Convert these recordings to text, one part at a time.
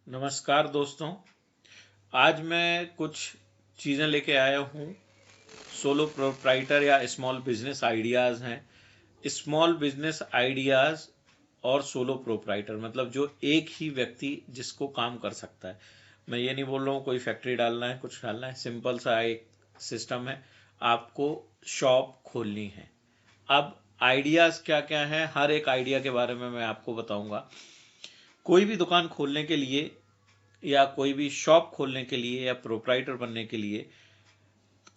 नमस्कार दोस्तों। आज मैं कुछ चीज़ें लेके आया हूँ। सोलो प्रोप्राइटर या स्मॉल बिजनेस आइडियाज़ हैं। स्मॉल बिजनेस आइडियाज़ और सोलो प्रोप्राइटर मतलब जो एक ही व्यक्ति जिसको काम कर सकता है। मैं ये नहीं बोल रहा हूँ कोई फैक्ट्री डालना है, कुछ डालना है। सिंपल सा एक सिस्टम है, आपको शॉप खोलनी है। अब आइडियाज़ क्या क्या हैं, हर एक आइडिया के बारे में मैं आपको बताऊंगा। कोई भी दुकान खोलने के लिए या कोई भी शॉप खोलने के लिए या प्रोप्राइटर बनने के लिए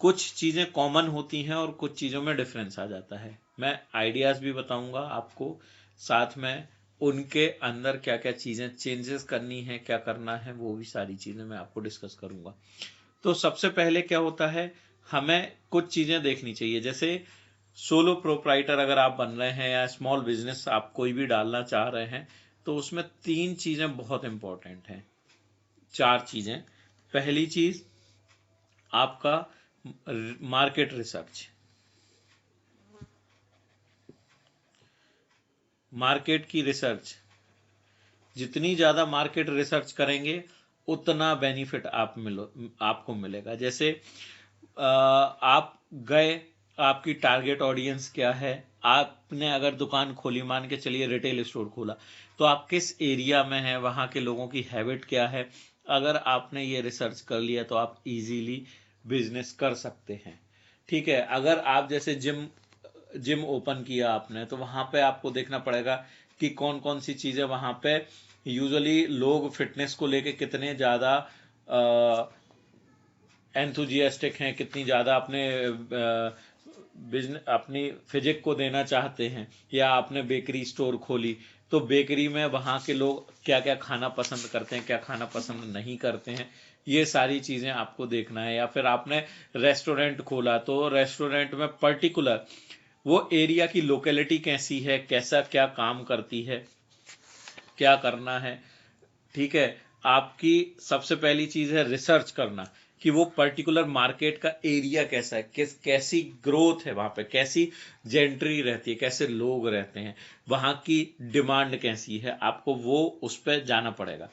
कुछ चीज़ें कॉमन होती हैं और कुछ चीज़ों में डिफरेंस आ जाता है। मैं आइडियाज़ भी बताऊंगा आपको, साथ में उनके अंदर क्या क्या चीज़ें चेंजेस करनी है, क्या करना है, वो भी सारी चीज़ें मैं आपको डिस्कस करूंगा। तो सबसे पहले क्या होता है, हमें कुछ चीज़ें देखनी चाहिए। जैसे सोलो प्रोप्राइटर अगर आप बन रहे हैं या स्मॉल बिजनेस आप कोई भी डालना चाह रहे हैं, तो उसमें 3 चीज़ें बहुत इंपॉर्टेंट हैं, 4 चीज़ें। पहली चीज़ आपका मार्केट रिसर्च। मार्केट की रिसर्च, जितनी ज़्यादा मार्केट रिसर्च करेंगे उतना बेनिफिट आपको मिलेगा। जैसे आप गए, आपकी टारगेट ऑडियंस क्या है, आपने अगर दुकान खोली, मान के चलिए रिटेल स्टोर खोला, तो आप किस एरिया में हैं, वहाँ के लोगों की हैबिट क्या है। अगर आपने ये रिसर्च कर लिया तो आप इजीली बिजनेस कर सकते हैं। ठीक है, अगर आप जैसे जिम जिम ओपन किया आपने, तो वहाँ पे आपको देखना पड़ेगा कि कौन कौन सी चीज़ें वहाँ पे यूजुअली लोग फिटनेस को लेके कितने ज़्यादा एंथुजियास्टिक हैं, कितनी ज़्यादा अपने बिजनेस अपनी फिजिक को देना चाहते हैं। या आपने बेकरी स्टोर खोली, तो बेकरी में वहाँ के लोग क्या क्या खाना पसंद करते हैं, क्या खाना पसंद नहीं करते हैं, ये सारी चीज़ें आपको देखना है। या फिर आपने रेस्टोरेंट खोला, तो रेस्टोरेंट में पर्टिकुलर वो एरिया की लोकेलिटी कैसी है, कैसा क्या काम करती है, क्या करना है। ठीक है, आपकी सबसे पहली चीज़ है रिसर्च करना कि वो पर्टिकुलर मार्केट का एरिया कैसा है, कैसी ग्रोथ है, वहाँ पे कैसी जेंट्री रहती है, कैसे लोग रहते हैं, वहाँ की डिमांड कैसी है, आपको वो उस पर जाना पड़ेगा।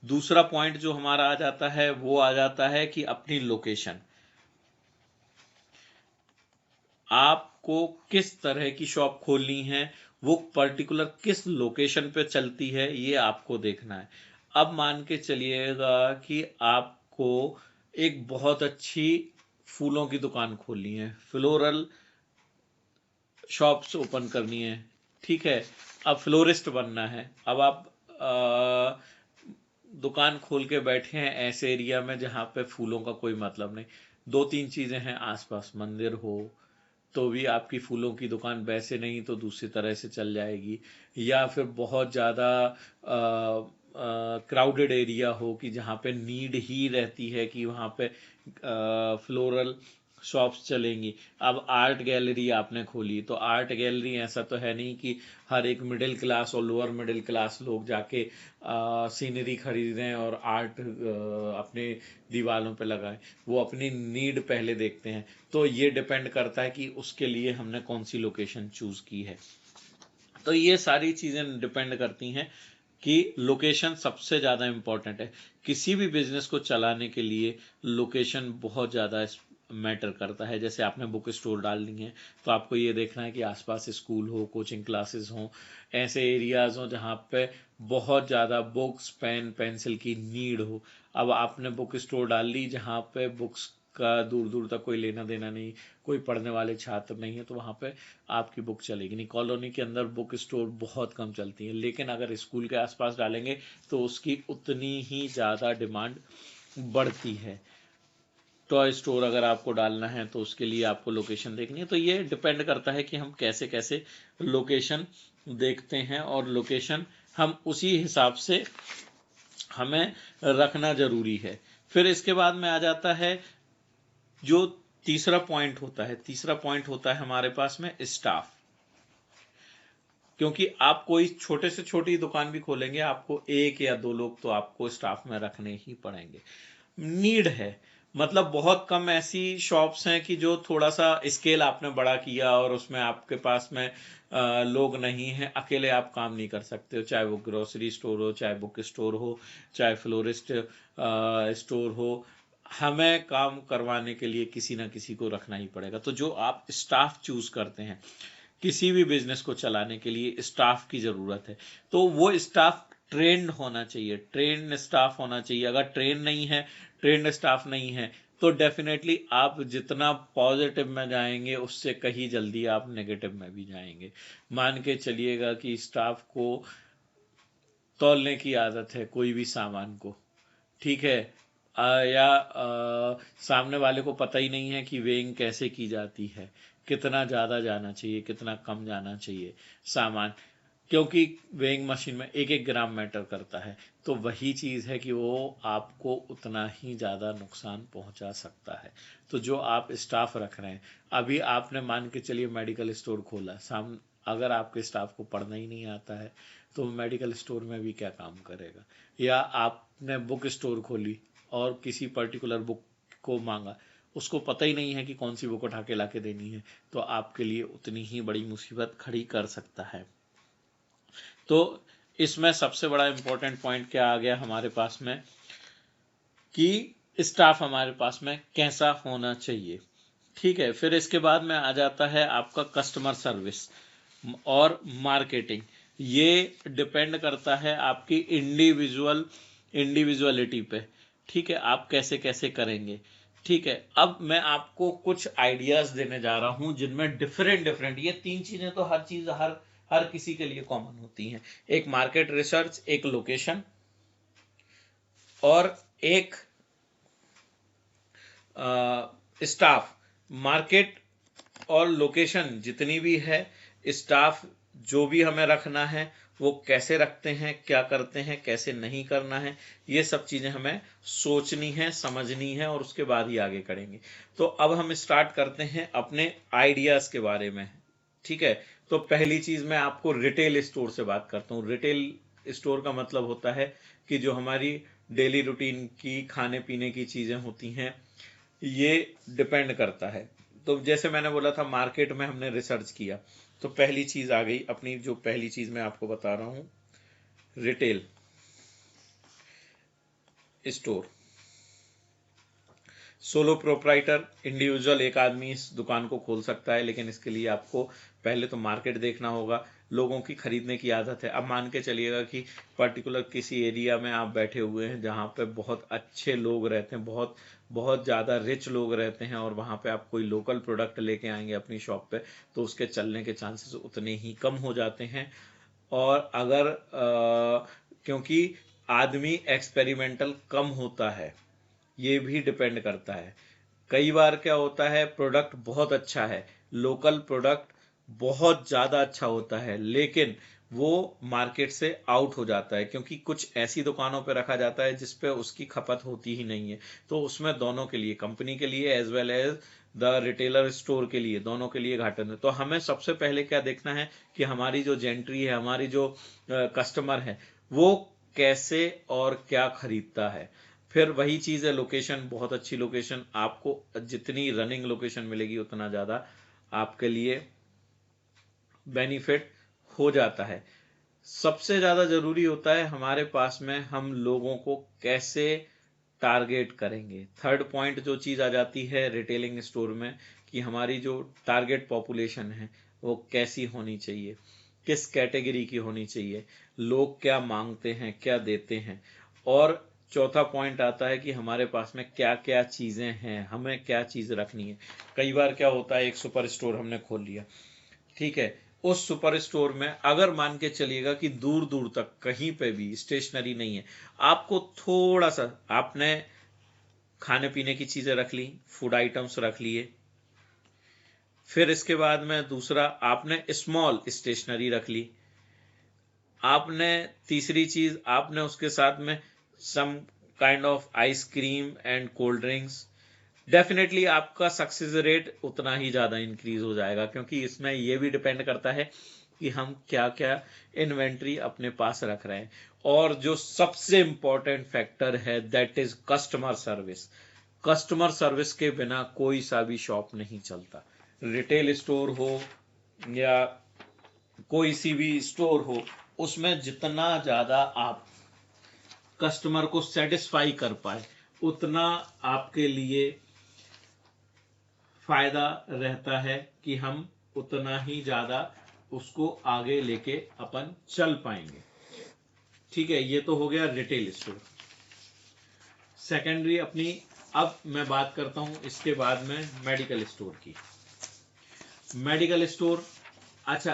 दूसरा पॉइंट जो हमारा आ जाता है वो आ जाता है कि अपनी लोकेशन, आपको किस तरह की शॉप खोलनी है, वो पर्टिकुलर किस लोकेशन पे चलती है, ये आपको देखना है। अब मान के चलिएगा कि आपको एक बहुत अच्छी फूलों की दुकान खोलनी है, फ्लोरल शॉप्स ओपन करनी है। ठीक है, अब फ्लोरिस्ट बनना है। अब आप दुकान खोल के बैठे हैं ऐसे एरिया में जहाँ पे फूलों का कोई मतलब नहीं, 2-3 चीज़ें हैं, आसपास मंदिर हो तो भी आपकी फूलों की दुकान वैसे नहीं तो दूसरी तरह से चल जाएगी। या फिर बहुत ज़्यादा क्राउडेड एरिया हो कि जहाँ पे नीड ही रहती है कि वहाँ पे फ्लोरल शॉप्स चलेंगी। अब आर्ट गैलरी आपने खोली, तो आर्ट गैलरी ऐसा तो है नहीं कि हर एक मिडिल क्लास और लोअर मिडिल क्लास लोग जाके सीनरी खरीदें और आर्ट अपने दीवारों पे लगाएं। वो अपनी नीड पहले देखते हैं। तो ये डिपेंड करता है कि उसके लिए हमने कौन सी लोकेशन चूज़ की है। तो ये सारी चीज़ें डिपेंड करती हैं कि लोकेशन सबसे ज़्यादा इम्पॉर्टेंट है। किसी भी बिजनेस को चलाने के लिए लोकेशन बहुत ज़्यादा मैटर करता है। जैसे आपने बुक स्टोर डालनी है, तो आपको ये देखना है कि आसपास स्कूल हो, कोचिंग क्लासेस हों, ऐसे एरियाज़ हों जहाँ पे बहुत ज़्यादा बुक्स, पेन पेंसिल की नीड हो। अब आपने बुक स्टोर डाल ली जहाँ पे बुक्स का दूर दूर तक कोई लेना देना नहीं, कोई पढ़ने वाले छात्र नहीं है, तो वहाँ पे आपकी बुक चलेगी नहीं। कॉलोनी के अंदर बुक स्टोर बहुत कम चलती है, लेकिन अगर स्कूल के आसपास डालेंगे तो उसकी उतनी ही ज़्यादा डिमांड बढ़ती है। टॉय स्टोर अगर आपको डालना है तो उसके लिए आपको लोकेशन देखनी है। तो ये डिपेंड करता है कि हम कैसे कैसे लोकेशन देखते हैं, और लोकेशन हम उसी हिसाब से हमें रखना ज़रूरी है। फिर इसके बाद में आ जाता है जो तीसरा पॉइंट होता है। तीसरा पॉइंट होता है हमारे पास में स्टाफ। क्योंकि आप कोई छोटे से छोटी दुकान भी खोलेंगे, आपको 1 या 2 लोग तो आपको स्टाफ में रखने ही पड़ेंगे। नीड है, मतलब बहुत कम ऐसी शॉप्स हैं कि जो थोड़ा सा स्केल आपने बड़ा किया और उसमें आपके पास में लोग नहीं हैं, अकेले आप काम नहीं कर सकते हो, चाहे वो ग्रोसरी स्टोर हो, चाहे बुक स्टोर हो, चाहे फ्लोरिस्ट स्टोर हो। हमें काम करवाने के लिए किसी ना किसी को रखना ही पड़ेगा। तो जो आप स्टाफ चूज करते हैं किसी भी बिजनेस को चलाने के लिए, स्टाफ की ज़रूरत है। तो वो स्टाफ ट्रेंड होना चाहिए, ट्रेंड स्टाफ होना चाहिए। अगर ट्रेन नहीं है, ट्रेंड स्टाफ नहीं है, तो डेफिनेटली आप जितना पॉजिटिव में जाएंगे उससे कहीं जल्दी आप नेगेटिव में भी जाएंगे। मान के चलिएगा कि स्टाफ को तौलने की आदत है कोई भी सामान को, ठीक है, सामने वाले को पता ही नहीं है कि वेइंग कैसे की जाती है, कितना ज़्यादा जाना चाहिए, कितना कम जाना चाहिए सामान, क्योंकि वेइंग मशीन में एक एक ग्राम मैटर करता है। तो वही चीज़ है कि वो आपको उतना ही ज़्यादा नुकसान पहुंचा सकता है। तो जो आप स्टाफ रख रहे हैं, अभी आपने मान के चलिए मेडिकल स्टोर खोला, अगर आपके स्टाफ को पढ़ना ही नहीं आता है तो मेडिकल स्टोर में भी क्या काम करेगा। या आपने बुक स्टोर खोली और किसी पर्टिकुलर बुक को मांगा, उसको पता ही नहीं है कि कौन सी बुक उठा के ला के देनी है, तो आपके लिए उतनी ही बड़ी मुसीबत खड़ी कर सकता है। तो इसमें सबसे बड़ा इंपॉर्टेंट पॉइंट क्या आ गया हमारे पास में कि स्टाफ हमारे पास में कैसा होना चाहिए। ठीक है, फिर इसके बाद में आ जाता है आपका कस्टमर सर्विस और मार्केटिंग। ये डिपेंड करता है आपकी इंडिविजुअलिटी पे। ठीक है, आप कैसे कैसे करेंगे। ठीक है, अब मैं आपको कुछ आइडियाज देने जा रहा हूं जिनमें डिफरेंट डिफरेंट, ये तीन चीजें तो हर चीज हर किसी के लिए कॉमन होती हैं। एक मार्केट रिसर्च, एक लोकेशन, और एक स्टाफ। मार्केट और लोकेशन जितनी भी है, स्टाफ जो भी हमें रखना है वो कैसे रखते हैं, क्या करते हैं, कैसे नहीं करना है, ये सब चीजें हमें सोचनी है, समझनी है, और उसके बाद ही आगे करेंगे। तो अब हम स्टार्ट करते हैं अपने आइडियाज के बारे में। ठीक है, तो पहली चीज मैं आपको रिटेल स्टोर से बात करता हूँ। रिटेल स्टोर का मतलब होता है कि जो हमारी डेली रूटीन की खाने पीने की चीजें होती हैं, ये डिपेंड करता है। तो जैसे मैंने बोला था, मार्केट में हमने रिसर्च किया, तो पहली चीज आ गई अपनी, जो पहली चीज मैं आपको बता रहा हूं, retail store. Solo proprietor, individual एक आदमी इस दुकान को खोल सकता है, लेकिन इसके लिए आपको पहले तो मार्केट देखना होगा, लोगों की खरीदने की आदत है। अब मान के चलिएगा कि पर्टिकुलर किसी एरिया में आप बैठे हुए हैं जहाँ पे बहुत अच्छे लोग रहते हैं, बहुत बहुत ज़्यादा रिच लोग रहते हैं, और वहाँ पे आप कोई लोकल प्रोडक्ट लेके आएंगे अपनी शॉप पे, तो उसके चलने के चांसेस उतने ही कम हो जाते हैं। और अगर क्योंकि आदमी एक्सपेरिमेंटल कम होता है, ये भी डिपेंड करता है। कई बार क्या होता है, प्रोडक्ट बहुत अच्छा है, लोकल प्रोडक्ट बहुत ज़्यादा अच्छा होता है, लेकिन वो मार्केट से आउट हो जाता है क्योंकि कुछ ऐसी दुकानों पे रखा जाता है जिस पे उसकी खपत होती ही नहीं है। तो उसमें दोनों के लिए, कंपनी के लिए as well as the retailer store के लिए, दोनों के लिए घाटा है। तो हमें सबसे पहले क्या देखना है कि हमारी जो जेंट्री है, हमारी जो कस्टमर है, वो कैसे और क्या खरीदता है। फिर वही चीज़ है, लोकेशन, बहुत अच्छी लोकेशन, आपको जितनी रनिंग लोकेशन मिलेगी उतना ज़्यादा आपके लिए बेनिफिट हो जाता है। सबसे ज़्यादा ज़रूरी होता है हमारे पास में हम लोगों को कैसे टारगेट करेंगे। थर्ड पॉइंट जो चीज़ आ जाती है रिटेलिंग स्टोर में, कि हमारी जो टारगेट पॉपुलेशन है वो कैसी होनी चाहिए, किस कैटेगरी की होनी चाहिए, लोग क्या मांगते हैं, क्या देते हैं। और चौथा पॉइंट आता है कि हमारे पास में क्या क्या चीज़ें हैं, हमें क्या चीज़ रखनी है। कई बार क्या होता है, एक सुपर स्टोर हमने खोल लिया, ठीक है, उस सुपर स्टोर में अगर मान के चलिएगा कि दूर दूर तक कहीं पे भी स्टेशनरी नहीं है, आपको थोड़ा सा, आपने खाने पीने की चीजें रख ली, फूड आइटम्स रख लिए, फिर इसके बाद में दूसरा आपने स्मॉल स्टेशनरी रख ली, आपने तीसरी चीज आपने उसके साथ में some kind of ice cream and cold drinks. Definitely आपका सक्सेस रेट उतना ही ज़्यादा इंक्रीज हो जाएगा, क्योंकि इसमें यह भी डिपेंड करता है कि हम क्या क्या इन्वेंट्री अपने पास रख रहे हैं। और जो सबसे इंपॉर्टेंट फैक्टर है, that is customer service. Customer service के बिना कोई सा भी शॉप नहीं चलता। रिटेल स्टोर हो या कोई सी भी स्टोर हो, उसमें जितना ज्यादा आप कस्टमर को सेटिस्फाई कर पाए उतना आपके लिए फायदा रहता है कि हम उतना ही ज्यादा उसको आगे लेके अपन चल पाएंगे। ठीक है, ये तो हो गया रिटेल स्टोर। सेकेंडरी अपनी, अब मैं बात करता हूं इसके बाद में मेडिकल स्टोर की। मेडिकल स्टोर, अच्छा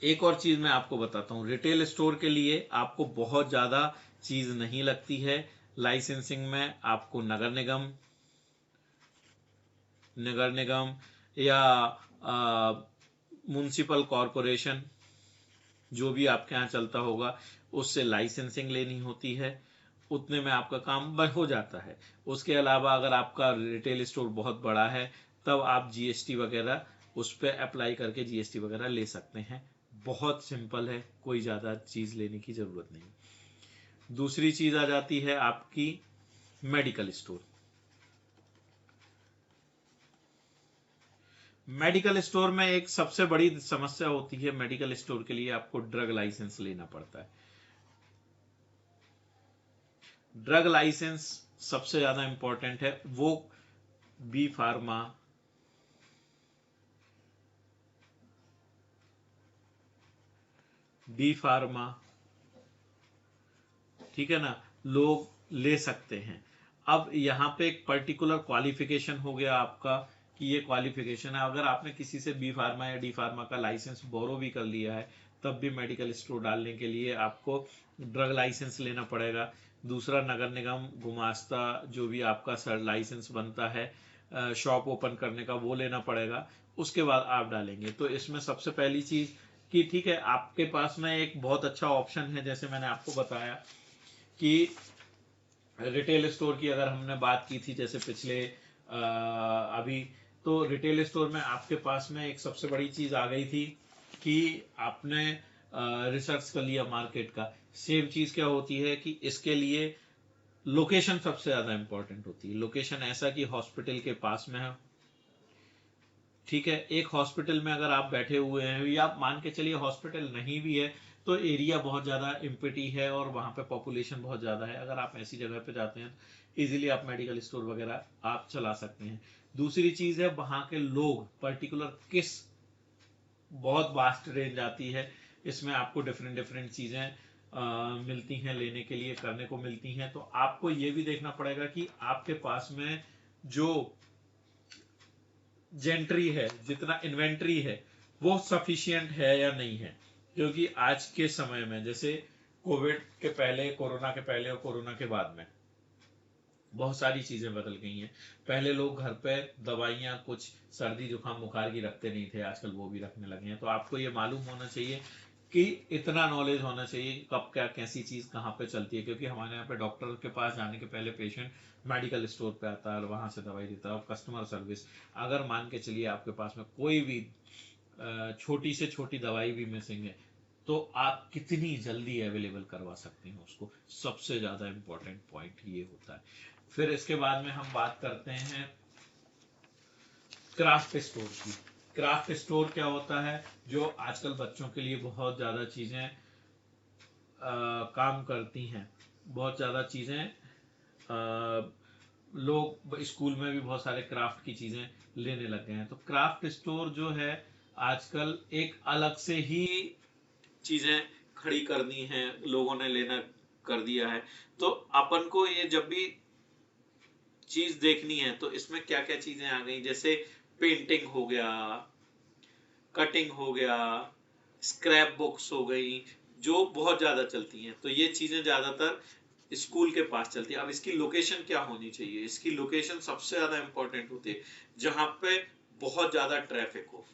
एक और चीज मैं आपको बताता हूं, रिटेल स्टोर के लिए आपको बहुत ज्यादा चीज नहीं लगती है। लाइसेंसिंग में आपको नगर निगम या म्युनिसिपल कॉरपोरेशन, जो भी आपके यहाँ चलता होगा, उससे लाइसेंसिंग लेनी होती है, उतने में आपका काम बन हो जाता है। उसके अलावा अगर आपका रिटेल स्टोर बहुत बड़ा है तब आप जीएसटी वगैरह उस पर अप्लाई करके जीएसटी वगैरह ले सकते हैं। बहुत सिंपल है, कोई ज़्यादा चीज़ लेने की ज़रूरत नहीं। दूसरी चीज़ आ जाती है आपकी मेडिकल स्टोर। मेडिकल स्टोर में एक सबसे बड़ी समस्या होती है, मेडिकल स्टोर के लिए आपको ड्रग लाइसेंस लेना पड़ता है। ड्रग लाइसेंस सबसे ज्यादा इंपॉर्टेंट है। वो बी फार्मा, ठीक है ना, लोग ले सकते हैं। अब यहाँ पे एक पर्टिकुलर क्वालिफिकेशन हो गया आपका कि ये क्वालिफिकेशन है। अगर आपने किसी से बी फार्मा या डी फार्मा का लाइसेंस बोरो भी कर लिया है तब भी मेडिकल स्टोर डालने के लिए आपको ड्रग लाइसेंस लेना पड़ेगा। दूसरा, नगर निगम गुमास्ता जो भी आपका सर लाइसेंस बनता है शॉप ओपन करने का, वो लेना पड़ेगा। उसके बाद आप डालेंगे। तो इसमें सबसे पहली चीज कि ठीक है, आपके पास में एक बहुत अच्छा ऑप्शन है, जैसे मैंने आपको बताया कि रिटेल स्टोर की अगर हमने बात की थी जैसे पिछले अभी, तो रिटेल स्टोर में आपके पास में एक सबसे बड़ी चीज आ गई थी कि आपने रिसर्च कर लिया मार्केट का। सेम चीज क्या होती है कि इसके लिए लोकेशन सबसे ज्यादा इंपॉर्टेंट होती है। लोकेशन ऐसा कि हॉस्पिटल के पास में है। ठीक है, एक हॉस्पिटल में अगर आप बैठे हुए हैं या आप मान के चलिए हॉस्पिटल नहीं भी है तो एरिया बहुत ज़्यादा इम्पिटी है और वहाँ पे पॉपुलेशन बहुत ज़्यादा है, अगर आप ऐसी जगह पे जाते हैं तो इजीली आप मेडिकल स्टोर वगैरह आप चला सकते हैं। दूसरी चीज़ है वहाँ के लोग पर्टिकुलर किस, बहुत वास्ट रेंज आती है इसमें, आपको डिफरेंट डिफरेंट चीज़ें मिलती हैं लेने के लिए, करने को मिलती हैं। तो आपको ये भी देखना पड़ेगा कि आपके पास में जो जेंट्री है, जितना इन्वेंट्री है, वो सफिशिएंट है या नहीं है। क्योंकि आज के समय में जैसे कोविड के पहले, कोरोना के पहले और कोरोना के बाद में बहुत सारी चीजें बदल गई हैं। पहले लोग घर पे दवाइयाँ कुछ सर्दी जुकाम बुखार की रखते नहीं थे, आजकल वो भी रखने लगे हैं। तो आपको ये मालूम होना चाहिए कि इतना नॉलेज होना चाहिए कि कब क्या कैसी चीज कहाँ पे चलती है। क्योंकि हमारे यहाँ पे डॉक्टर के पास जाने के पहले पेशेंट मेडिकल स्टोर पे आता है और वहां से दवाई देता है। और कस्टमर सर्विस, अगर मान के चलिए आपके पास में कोई भी छोटी से छोटी दवाई भी मिसिंग है तो आप कितनी जल्दी अवेलेबल करवा सकते हैं उसको, सबसे ज्यादा इंपॉर्टेंट पॉइंट ये होता है। फिर इसके बाद में हम बात करते हैं क्राफ्ट स्टोर की। क्राफ्ट स्टोर क्या होता है, जो आजकल बच्चों के लिए बहुत ज्यादा चीजें काम करती हैं, बहुत ज्यादा चीजें लोग स्कूल में भी बहुत सारे क्राफ्ट की चीजें लेने लग गए हैं। तो क्राफ्ट स्टोर जो है आजकल एक अलग से ही चीजें खड़ी करनी है, लोगों ने लेना कर दिया है। तो अपन को ये जब भी चीज देखनी है तो इसमें क्या क्या चीजें आ गई, जैसे पेंटिंग हो गया, कटिंग हो गया, स्क्रैप बुक्स हो गई, जो बहुत ज्यादा चलती हैं। तो ये चीजें ज्यादातर स्कूल के पास चलती है। अब इसकी लोकेशन क्या होनी चाहिए, इसकी लोकेशन सबसे ज्यादा इंपॉर्टेंट होती है जहां पे बहुत ज्यादा ट्रैफिक हो।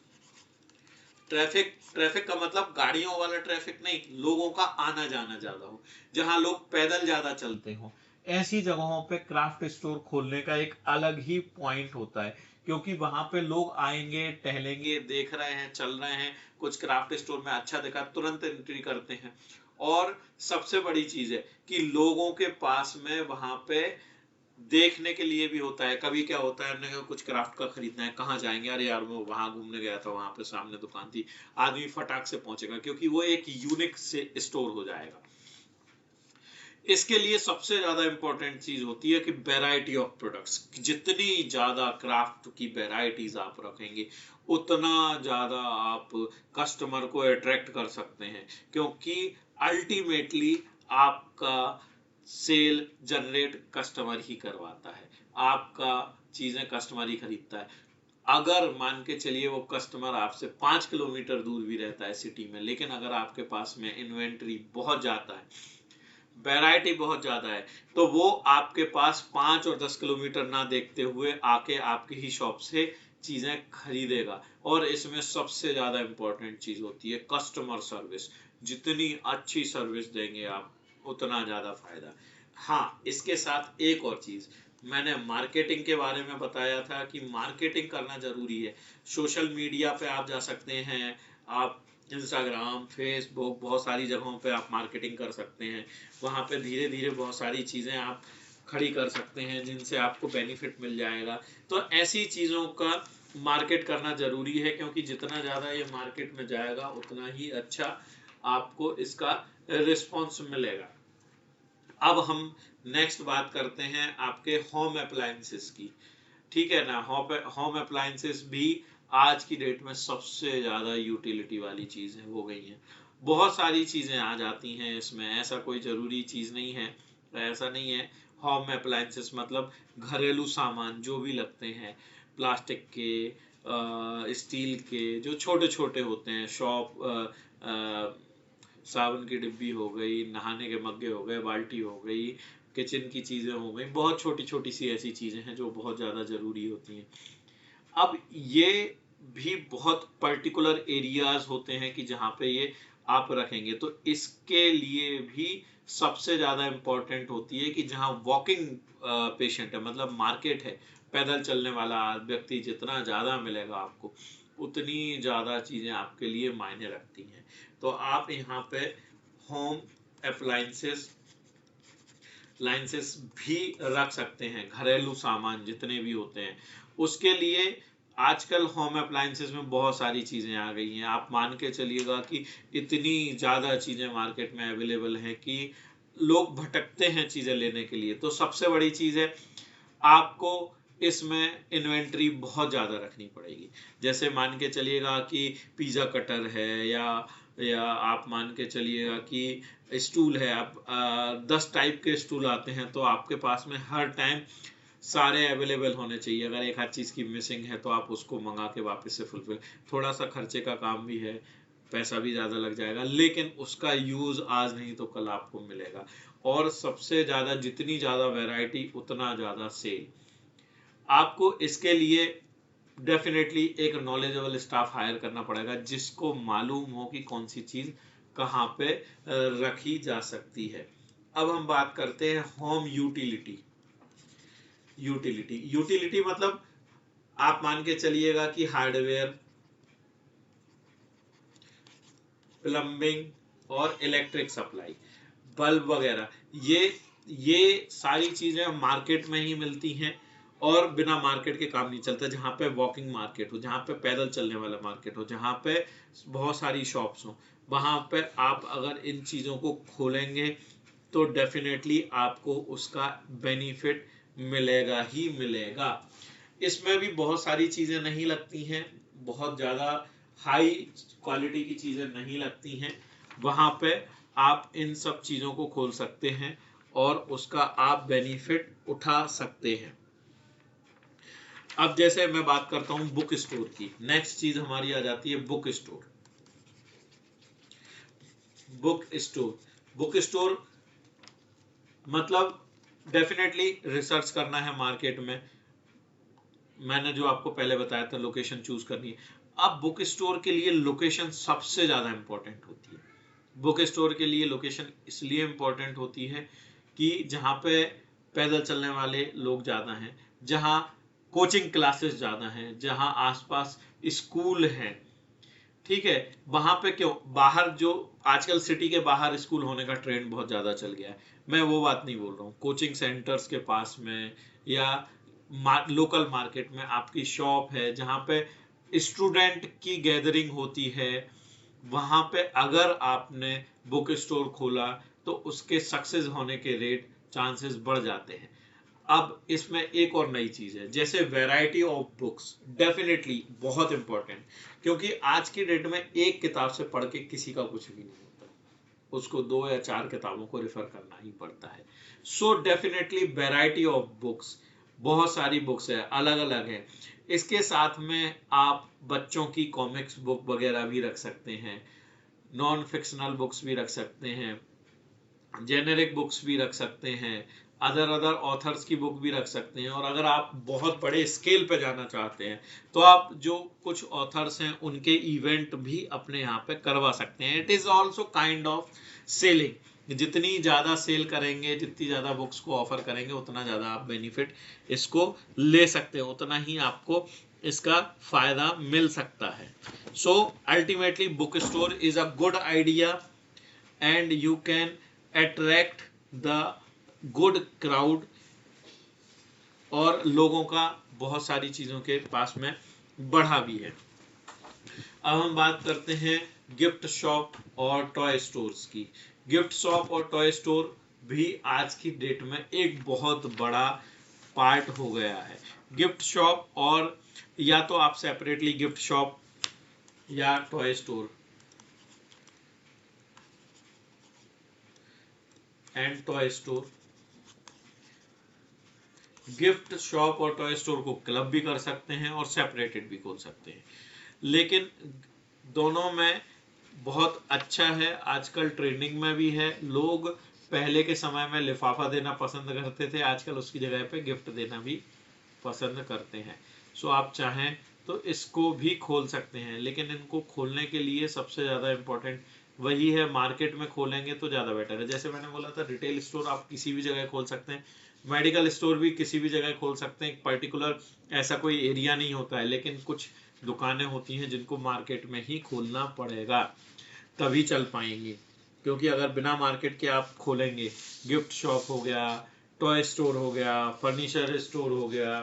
ट्रैफिक ट्रैफिक का मतलब गाड़ियों वाला ट्रैफिक नहीं, लोगों का आना जाना ज्यादा हो, जहां लोग पैदल ज्यादा चलते हो। ऐसी जगहों पे क्राफ्ट स्टोर खोलने का एक अलग ही पॉइंट होता है। क्योंकि वहां पे लोग आएंगे, टहलेंगे, देख रहे हैं, चल रहे हैं, कुछ क्राफ्ट स्टोर में अच्छा दिखा तुरंत एंट्री करते हैं। और सबसे बड़ी चीज है कि लोगों के पास में वहां पे देखने के लिए भी होता है। कभी क्या होता है, हमने कुछ क्राफ्ट का खरीदना है, कहाँ जाएंगे, अरे यार मैं वहां घूमने गया था, वहां पे सामने दुकान थी, आदमी फटाक से पहुंचेगा क्योंकि वो एक यूनिक से स्टोर हो जाएगा। इसके लिए सबसे ज्यादा इंपॉर्टेंट चीज होती है कि वैरायटी ऑफ प्रोडक्ट्स। जितनी ज्यादा क्राफ्ट की वैरायटीज आप रखेंगे, उतना ज्यादा आप कस्टमर को अट्रैक्ट कर सकते हैं, क्योंकि अल्टीमेटली आपका सेल जनरेट कस्टमर ही करवाता है, आपका चीजें कस्टमर ही खरीदता है। अगर मान के चलिए वो कस्टमर आपसे 5 किलोमीटर दूर भी रहता है सिटी में, लेकिन अगर आपके पास में इन्वेंट्री बहुत ज्यादा है, वैरायटी बहुत ज्यादा है, तो वो आपके पास 5 और 10 किलोमीटर ना देखते हुए आके आपकी ही शॉप से चीजें खरीदेगा। और इसमें सबसे ज्यादा इंपॉर्टेंट चीज होती है कस्टमर सर्विस। जितनी अच्छी सर्विस देंगे आप, उतना ज्यादा फायदा। हाँ, इसके साथ एक और चीज, मैंने मार्केटिंग के बारे में बताया था कि मार्केटिंग करना जरूरी है। सोशल मीडिया पे आप जा सकते हैं, आप इंस्टाग्राम, फेसबुक, बहुत सारी जगहों पे आप मार्केटिंग कर सकते हैं। वहां पे धीरे धीरे बहुत सारी चीजें आप खड़ी कर सकते हैं जिनसे आपको बेनिफिट मिल जाएगा। तो ऐसी चीजों का मार्केट करना जरूरी है, क्योंकि जितना ज्यादा ये मार्केट में जाएगा उतना ही अच्छा आपको इसका रिस्पॉन्स मिलेगा। अब हम नेक्स्ट बात करते हैं आपके होम अप्लायंसेस की। ठीक है ना, होम अप्लायंसेस भी आज की डेट में सबसे ज्यादा यूटिलिटी वाली चीज है, हो गई हैं। बहुत सारी चीजें आ जाती हैं इसमें, ऐसा कोई जरूरी चीज नहीं है, ऐसा नहीं है। होम अप्लायंसेस मतलब घरेलू सामान जो भी लगते हैं, प्लास्टिक के, स्टील के, जो छोटे छोटे होते हैं, साबुन की डिब्बी हो गई, नहाने के मग्गे हो गए, बाल्टी हो गई, किचन की चीजें हो गई, बहुत छोटी छोटी सी ऐसी चीजें हैं जो बहुत ज्यादा जरूरी होती हैं। अब ये भी बहुत पर्टिकुलर एरियाज होते हैं कि जहां पे ये आप रखेंगे, तो इसके लिए भी सबसे ज्यादा इंपॉर्टेंट होती है कि जहां वॉकिंग पेशेंट है, मतलब मार्केट है, पैदल चलने वाला व्यक्ति जितना ज्यादा मिलेगा आपको, उतनी ज्यादा चीजें आपके लिए मायने रखती हैं। तो आप यहाँ पे होम अप्लायंसेस लाइंसेस भी रख सकते हैं, घरेलू सामान जितने भी होते हैं उसके लिए। आजकल होम अप्लायंसेस में बहुत सारी चीजें आ गई हैं, आप मान के चलिएगा कि इतनी ज्यादा चीजें मार्केट में अवेलेबल हैं कि लोग भटकते हैं चीजें लेने के लिए। तो सबसे बड़ी चीज है, आपको इसमें इन्वेंट्री बहुत ज्यादा रखनी पड़ेगी। जैसे मान के चलिएगा कि पिज्जा कटर है, या आप मान के चलिएगा कि स्टूल है, आप 10 टाइप के स्टूल आते हैं, तो आपके पास में हर टाइम सारे अवेलेबल होने चाहिए। अगर एक आध चीज की मिसिंग है तो आप उसको मंगा के वापस से फुलफिल, थोड़ा सा खर्चे का काम भी है, पैसा भी ज्यादा लग जाएगा, लेकिन उसका यूज आज नहीं तो कल आपको मिलेगा। और सबसे ज्यादा, जितनी ज्यादा वैरायटी उतना ज्यादा सेल। आपको इसके लिए डेफिनेटली एक नॉलेजेबल स्टाफ हायर करना पड़ेगा, जिसको मालूम हो कि कौन सी चीज कहाँ पे रखी जा सकती है। अब हम बात करते हैं होम यूटिलिटी। यूटिलिटी मतलब आप मान के चलिएगा कि हार्डवेयर, प्लम्बिंग और इलेक्ट्रिक सप्लाई, बल्ब वगैरह, ये सारी चीजें मार्केट में ही मिलती हैं, और बिना मार्केट के काम नहीं चलता। जहां पे वॉकिंग मार्केट हो, जहां पे पैदल चलने वाला मार्केट हो, जहां पे बहुत सारी शॉप्स हो, वहां पे आप अगर इन चीजों को खोलेंगे तो डेफिनेटली आपको उसका बेनिफिट मिलेगा ही मिलेगा। इसमें भी बहुत सारी चीजें नहीं लगती हैं, बहुत ज्यादा हाई क्वालिटी की चीजें नहीं लगती हैं। वहां पे आप इन सब चीजों को खोल सकते हैं और उसका आप बेनिफिट उठा सकते हैं। अब जैसे मैं बात करता हूं बुक स्टोर की, नेक्स्ट चीज हमारी आ जाती है बुक स्टोर। बुक स्टोर मतलब डेफिनेटली रिसर्च करना है मार्केट में। मैंने जो आपको पहले बताया था, लोकेशन चूज करनी है। अब बुक स्टोर के लिए लोकेशन सबसे ज्यादा इंपॉर्टेंट होती है। बुक स्टोर के लिए लोकेशन इसलिए इंपॉर्टेंट होती है कि जहां पे पैदल चलने वाले लोग ज्यादा हैं, जहां कोचिंग क्लासेस ज्यादा हैं, जहां आसपास स्कूल हैं, ठीक है। वहां पे क्यों बाहर, जो आजकल सिटी के बाहर स्कूल होने का ट्रेंड बहुत ज्यादा चल गया है, मैं वो बात नहीं बोल रहा हूँ। कोचिंग सेंटर्स के पास में या लोकल मार्केट में आपकी शॉप है जहाँ पे स्टूडेंट की गैदरिंग होती है, वहां पे अगर आपने बुक स्टोर खोला तो उसके सक्सेस होने के रेट चांसेस बढ़ जाते हैं। अब इसमें एक और नई चीज है, जैसे वैरायटी ऑफ बुक्स, डेफिनेटली बहुत इंपॉर्टेंट, क्योंकि आज की डेट में एक किताब से पढ़ के किसी का कुछ भी नहीं होता, उसको 2 या 4 किताबों को रेफर करना ही पड़ता है। So definitely variety of books, बहुत सारी बुक्स है, अलग अलग है। इसके साथ में आप बच्चों की कॉमिक्स बुक वगैरह भी रख सकते हैं, नॉन फिक्शनल बुक्स भी रख सकते हैं, जेनेरिक बुक्स भी रख सकते हैं, अदर अदर ऑथर्स की बुक भी रख सकते हैं। और अगर आप बहुत बड़े स्केल पे जाना चाहते हैं तो आप जो कुछ ऑथर्स हैं उनके इवेंट भी अपने यहाँ पे करवा सकते हैं। It is also kind of selling. जितनी ज्यादा सेल करेंगे, जितनी ज्यादा बुक्स को ऑफर करेंगे, उतना ज्यादा आप बेनिफिट इसको ले सकते हैं, उतना ही आपको इसका फायदा मिल सकता है। So ultimately book store is a good idea and you can attract the good crowd, और लोगों का बहुत सारी चीजों के पास में बढ़ा भी है। अब हम बात करते हैं गिफ्ट शॉप और टॉय स्टोर्स की। गिफ्ट शॉप और टॉय स्टोर भी आज की डेट में एक बहुत बड़ा पार्ट हो गया है। गिफ्ट शॉप, और या तो आप सेपरेटली गिफ्ट शॉप या toy store and toy store, gift shop और टॉय स्टोर को क्लब भी कर सकते हैं और सेपरेटेड भी खोल सकते हैं। लेकिन दोनों में बहुत अच्छा है, आजकल ट्रेंडिंग में भी है। लोग पहले के समय में लिफाफा देना पसंद करते थे, आजकल उसकी जगह पे गिफ्ट देना भी पसंद करते हैं। सो आप चाहें तो इसको भी खोल सकते हैं, लेकिन इनको खोलने के लिए सबसे ज्यादा इंपॉर्टेंट वही है, मार्केट में खोलेंगे तो ज्यादा बेटर है। जैसे मैंने बोला था, रिटेल स्टोर आप किसी भी जगह खोल सकते हैं, मेडिकल स्टोर भी किसी भी जगह खोल सकते हैं, एक पर्टिकुलर ऐसा कोई एरिया नहीं होता है। लेकिन कुछ दुकानें होती हैं जिनको मार्केट में ही खोलना पड़ेगा, तभी चल पाएंगी। क्योंकि अगर बिना मार्केट के आप खोलेंगे, गिफ्ट शॉप हो गया, टॉय स्टोर हो गया, फर्नीचर स्टोर हो गया,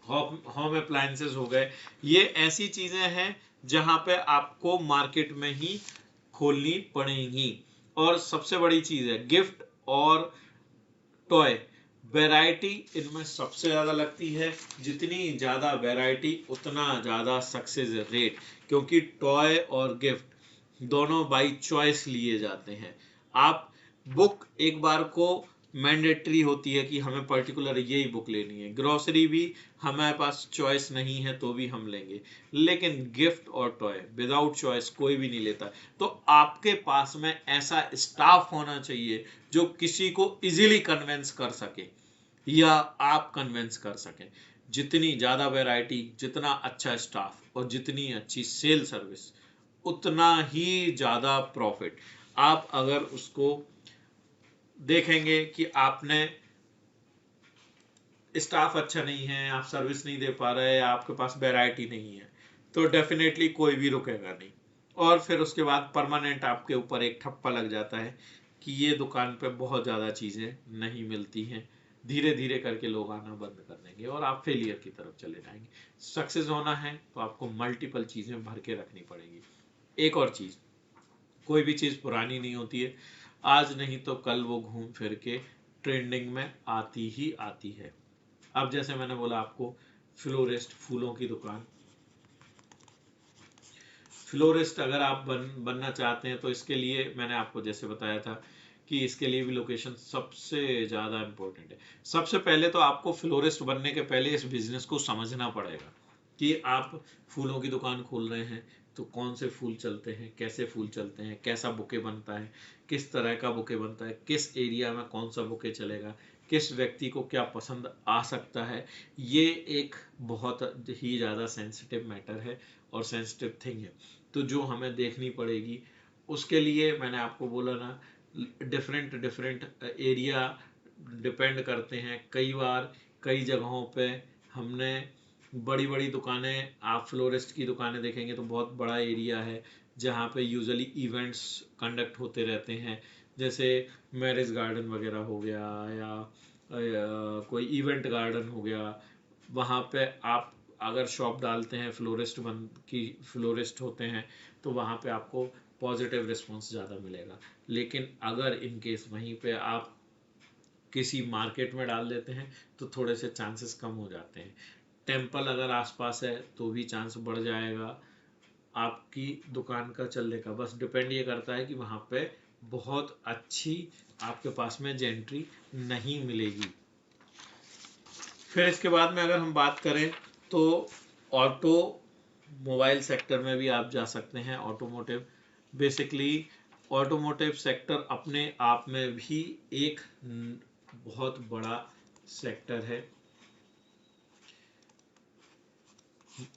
होम अप्लायंसेस हो गए, ये ऐसी चीजें हैं जहां पे आपको मार्केट में ही खोलनी पड़ेंगी। और सबसे बड़ी चीज है गिफ्ट और टॉय, वैरायटी इनमें सबसे ज्यादा लगती है। जितनी ज्यादा वैरायटी उतना ज्यादा सक्सेस रेट, क्योंकि टॉय और गिफ्ट दोनों बाई चॉइस लिए जाते हैं। आप बुक एक बार को मैंडेटरी होती है कि हमें पर्टिकुलर यही बुक लेनी है, ग्रोसरी भी हमारे पास चॉइस नहीं है तो भी हम लेंगे, लेकिन गिफ्ट और टॉय विदाउट चॉइस कोई भी नहीं लेता। तो आपके पास में ऐसा स्टाफ होना चाहिए जो किसी को इजीली कन्विंस कर सके या आप कन्विंस कर सकें। जितनी ज्यादा वैरायटी, जितना अच्छा स्टाफ और जितनी अच्छी सेल सर्विस, उतना ही ज्यादा प्रॉफिट। आप अगर उसको देखेंगे कि आपने स्टाफ अच्छा नहीं है, आप सर्विस नहीं दे पा रहे, आपके पास वैरायटी नहीं है, तो डेफिनेटली कोई भी रुकेगा नहीं। और फिर उसके बाद परमानेंट आपके ऊपर एक ठप्पा लग जाता है कि ये दुकान पे बहुत ज़्यादा चीज़ें नहीं मिलती हैं। धीरे धीरे करके लोग आना बंद कर देंगे और आप फेलियर की तरफ चले जाएंगे। सक्सेस होना है तो आपको मल्टीपल चीज़ें भर के रखनी पड़ेगी। एक और चीज़, कोई भी चीज़ पुरानी नहीं होती है, आज नहीं तो कल वो घूम फिर के ट्रेंडिंग में आती ही आती है। अब जैसे मैंने बोला आपको, फ्लोरिस्ट, फूलों की दुकान, फ्लोरिस्ट अगर आप बनना चाहते हैं तो इसके लिए मैंने आपको जैसे बताया था कि इसके लिए भी लोकेशन सबसे ज़्यादा इम्पोर्टेंट है। सबसे पहले तो आपको फ्लोरिस्ट बनने के पहले इस बिजनेस को समझना पड़ेगा कि आप फूलों की दुकान खोल रहे हैं तो कौन से फूल चलते हैं, कैसे फूल चलते हैं, कैसा बुके बनता है, किस तरह का बुके बनता है, किस एरिया में कौन सा बुके चलेगा, किस व्यक्ति को क्या पसंद आ सकता है। ये एक बहुत ही ज़्यादा सेंसिटिव मैटर है और सेंसिटिव थिंग है, तो जो हमें देखनी पड़ेगी। उसके लिए मैंने आपको बोला ना, डिफरेंट डिफरेंट एरिया डिपेंड करते हैं। कई बार कई जगहों पे हमने बड़ी बड़ी दुकानें, आप फ्लोरिस्ट की दुकानें देखेंगे तो बहुत बड़ा एरिया है जहाँ पे यूजुअली इवेंट्स कंडक्ट होते रहते हैं, जैसे मैरिज गार्डन वगैरह हो गया या कोई इवेंट गार्डन हो गया। वहाँ पे आप अगर शॉप डालते हैं, फ्लोरिस्ट होते हैं, तो वहाँ पे आपको पॉजिटिव रिस्पॉन्स ज़्यादा मिलेगा। लेकिन अगर इन केस वहीं पे आप किसी मार्केट में डाल देते हैं तो थोड़े से चांसेस कम हो जाते हैं। टेम्पल अगर आसपास है तो भी चांस बढ़ जाएगा आपकी दुकान का चलने का। बस डिपेंड ये करता है कि वहाँ पे बहुत अच्छी आपके पास में जेंट्री नहीं मिलेगी। फिर इसके बाद में अगर हम बात करें तो ऑटो मोबाइल सेक्टर में भी आप जा सकते हैं। ऑटोमोटिव, बेसिकली ऑटोमोटिव सेक्टर अपने आप में भी एक बहुत बड़ा सेक्टर है।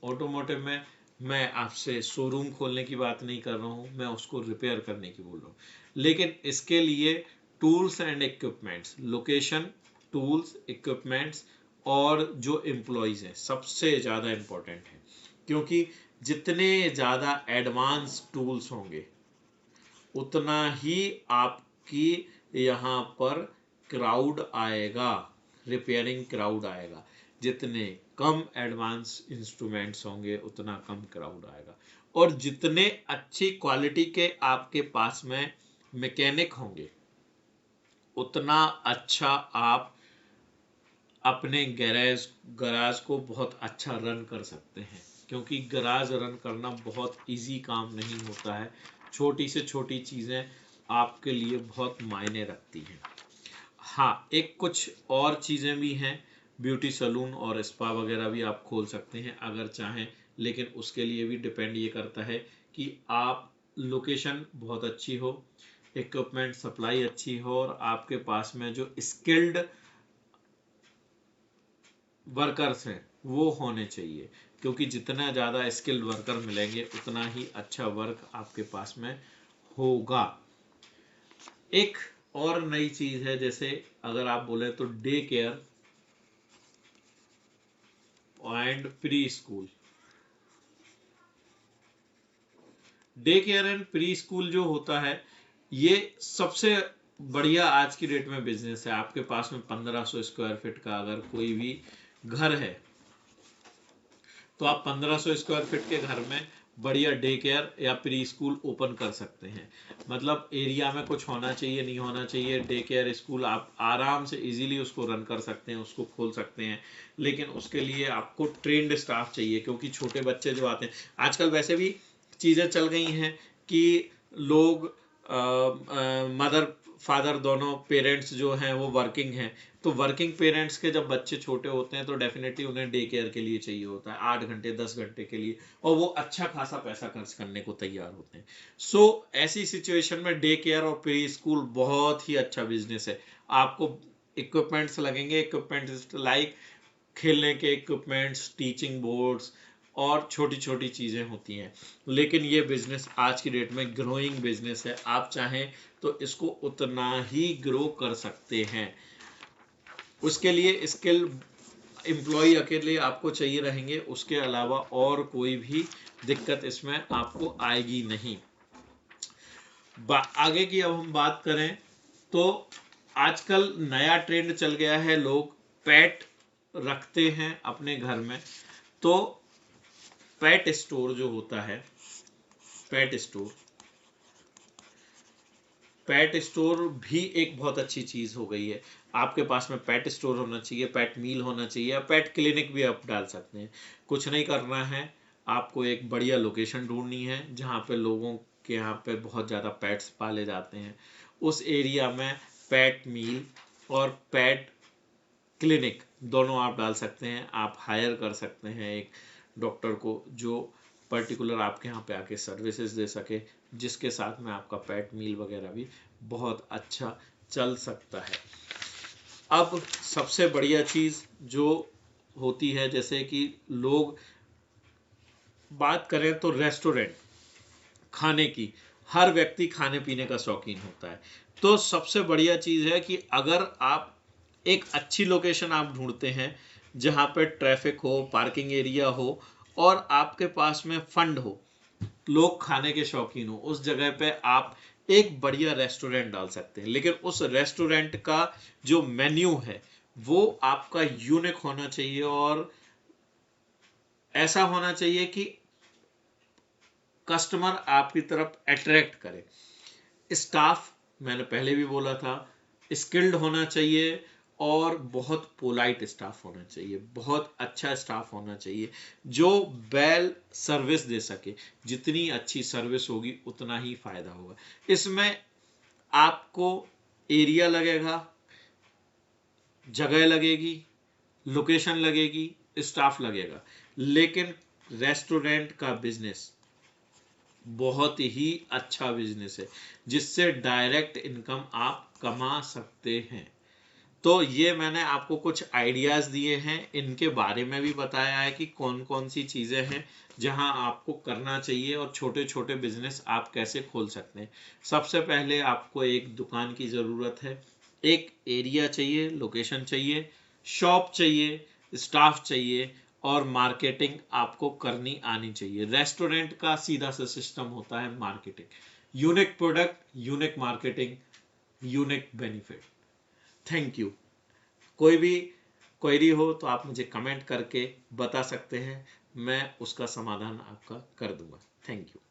ऑटोमोटिव में मैं आपसे शोरूम खोलने की बात नहीं कर रहा हूँ, मैं उसको रिपेयर करने की बोल रहा हूँ। लेकिन इसके लिए tools and equipments, location, tools, equipments और जो एम्प्लॉयज हैं सबसे ज़्यादा इम्पोर्टेंट है, क्योंकि जितने ज़्यादा एडवांस टूल्स होंगे उतना ही आपकी यहाँ पर क्राउड आएगा, रिपेयरिंग क्राउड आएगा। जितने कम एडवांस इंस्ट्रूमेंट्स होंगे उतना कम क्राउड आएगा। और जितने अच्छी क्वालिटी के आपके पास में मैकेनिक होंगे उतना अच्छा आप अपने गराज को बहुत अच्छा रन कर सकते हैं, क्योंकि गराज रन करना बहुत इजी काम नहीं होता है। छोटी से छोटी चीज़ें आपके लिए बहुत मायने रखती हैं। हाँ, एक कुछ और चीज़ें भी हैं, ब्यूटी सैलून और स्पा वगैरह भी आप खोल सकते हैं अगर चाहें, लेकिन उसके लिए भी डिपेंड ये करता है कि आप लोकेशन बहुत अच्छी हो, इक्विपमेंट सप्लाई अच्छी हो और आपके पास में जो स्किल्ड वर्कर्स हैं वो होने चाहिए, क्योंकि जितना ज़्यादा स्किल्ड वर्कर मिलेंगे उतना ही अच्छा वर्क आपके पास में होगा। एक और नई चीज़ है, जैसे अगर आप बोले तो day care and pre school. Day care and pre school जो होता है ये सबसे बढ़िया आज की डेट में बिजनेस है। आपके पास में 1500 स्क्वायर फीट का अगर कोई भी घर है तो आप 1500 स्क्वायर फीट के घर में बढ़िया डे केयर या प्री स्कूल ओपन कर सकते हैं। मतलब एरिया में कुछ होना चाहिए नहीं होना चाहिए, डे केयर स्कूल आप आराम से इजीली उसको रन कर सकते हैं, उसको खोल सकते हैं। लेकिन उसके लिए आपको ट्रेंड स्टाफ चाहिए, क्योंकि छोटे बच्चे जो आते हैं आजकल वैसे भी चीज़ें चल गई हैं कि लोग मदर फादर दोनों पेरेंट्स जो हैं वो वर्किंग हैं, तो वर्किंग पेरेंट्स के जब बच्चे छोटे होते हैं तो डेफिनेटली उन्हें डे केयर के लिए चाहिए होता है 8 घंटे 10 घंटे के लिए, और वो अच्छा खासा पैसा खर्च करने को तैयार होते हैं। सो ऐसी सिचुएशन में डे केयर और प्री स्कूल बहुत ही अच्छा बिजनेस है। आपको इक्विपमेंट्स लगेंगे, इक्विपमेंट्स लाइक खेलने के इक्विपमेंट्स, टीचिंग बोर्ड्स और छोटी छोटी चीज़ें होती हैं। लेकिन ये बिजनेस आज की डेट में ग्रोइंग बिजनेस है, आप चाहें तो इसको उतना ही ग्रो कर सकते हैं। उसके लिए स्किल एम्प्लॉय अकेले आपको चाहिए रहेंगे, उसके अलावा और कोई भी दिक्कत इसमें आपको आएगी नहीं। आगे की अब हम बात करें तो आजकल नया ट्रेंड चल गया है, लोग पेट रखते हैं अपने घर में। तो पेट स्टोर जो होता है, पेट स्टोर भी एक बहुत अच्छी चीज़ हो गई है। आपके पास में पेट स्टोर होना चाहिए, पेट मील होना चाहिए, या पेट क्लिनिक भी आप डाल सकते हैं। कुछ नहीं करना है, आपको एक बढ़िया लोकेशन ढूंढनी है जहाँ पे लोगों के यहाँ पे बहुत ज़्यादा पेट्स पाले जाते हैं। उस एरिया में पेट मील और पेट क्लिनिक दोनों आप डाल सकते हैं। आप हायर कर सकते हैं एक डॉक्टर को जो पर्टिकुलर आपके यहाँ पे आके सर्विसेज दे सके, जिसके साथ में आपका पेट मील वगैरह भी बहुत अच्छा चल सकता है। अब सबसे बढ़िया चीज़ जो होती है, जैसे कि लोग बात करें तो रेस्टोरेंट खाने की, हर व्यक्ति खाने पीने का शौकीन होता है। तो सबसे बढ़िया चीज़ है कि अगर आप एक अच्छी लोकेशन आप ढूंढते हैं जहाँ पे ट्रैफिक हो, पार्किंग एरिया हो और आपके पास में फंड हो, लोग खाने के शौकीन हो, उस जगह पे आप एक बढ़िया रेस्टोरेंट डाल सकते हैं। लेकिन उस रेस्टोरेंट का जो मेन्यू है वो आपका यूनिक होना चाहिए और ऐसा होना चाहिए कि कस्टमर आपकी तरफ अट्रैक्ट करे। स्टाफ, मैंने पहले भी बोला था, स्किल्ड होना चाहिए और बहुत पोलाइट स्टाफ होना चाहिए, बहुत अच्छा स्टाफ होना चाहिए जो वेल सर्विस दे सके। जितनी अच्छी सर्विस होगी उतना ही फायदा होगा। इसमें आपको एरिया लगेगा, जगह लगेगी, लोकेशन लगेगी, स्टाफ लगेगा, लेकिन रेस्टोरेंट का बिजनेस बहुत ही अच्छा बिजनेस है जिससे डायरेक्ट इनकम आप कमा सकते हैं। तो ये मैंने आपको कुछ आइडियाज दिए हैं, इनके बारे में भी बताया है कि कौन कौन सी चीजें हैं जहां आपको करना चाहिए और छोटे छोटे बिजनेस आप कैसे खोल सकते हैं। सबसे पहले आपको एक दुकान की जरूरत है, एक एरिया चाहिए, लोकेशन चाहिए, शॉप चाहिए, स्टाफ चाहिए और मार्केटिंग आपको करनी आनी चाहिए। रेस्टोरेंट का सीधा सा सिस्टम होता है marketing, unique product, unique marketing, unique benefit. Thank you. कोई भी क्वेरी हो तो आप मुझे कमेंट करके बता सकते हैं, मैं उसका समाधान आपका कर दूंगा। Thank you.